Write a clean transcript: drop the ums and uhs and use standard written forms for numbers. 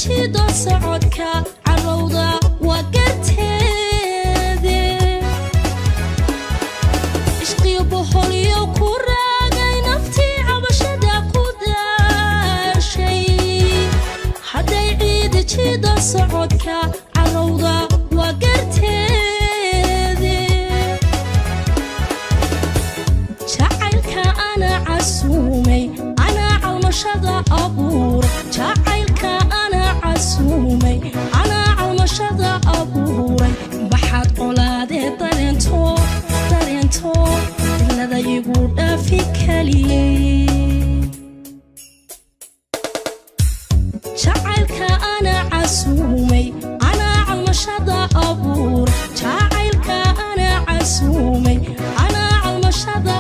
jiido socodka carowda waa garteede ishqiyo boholiyo ku raagay naftii cabashada ku daashay hadday ciida jiido socodka carowda waa garteede jacaylka ana casuumay ana calmashada abuur jacaylka ana casuumay ana calmashada abuuray maxaad colaadee dareento ilada igu dhaafi kaliyey jacaylka ana casuumay ana calmashada abuur jacaylka ana casuumay ana calmashada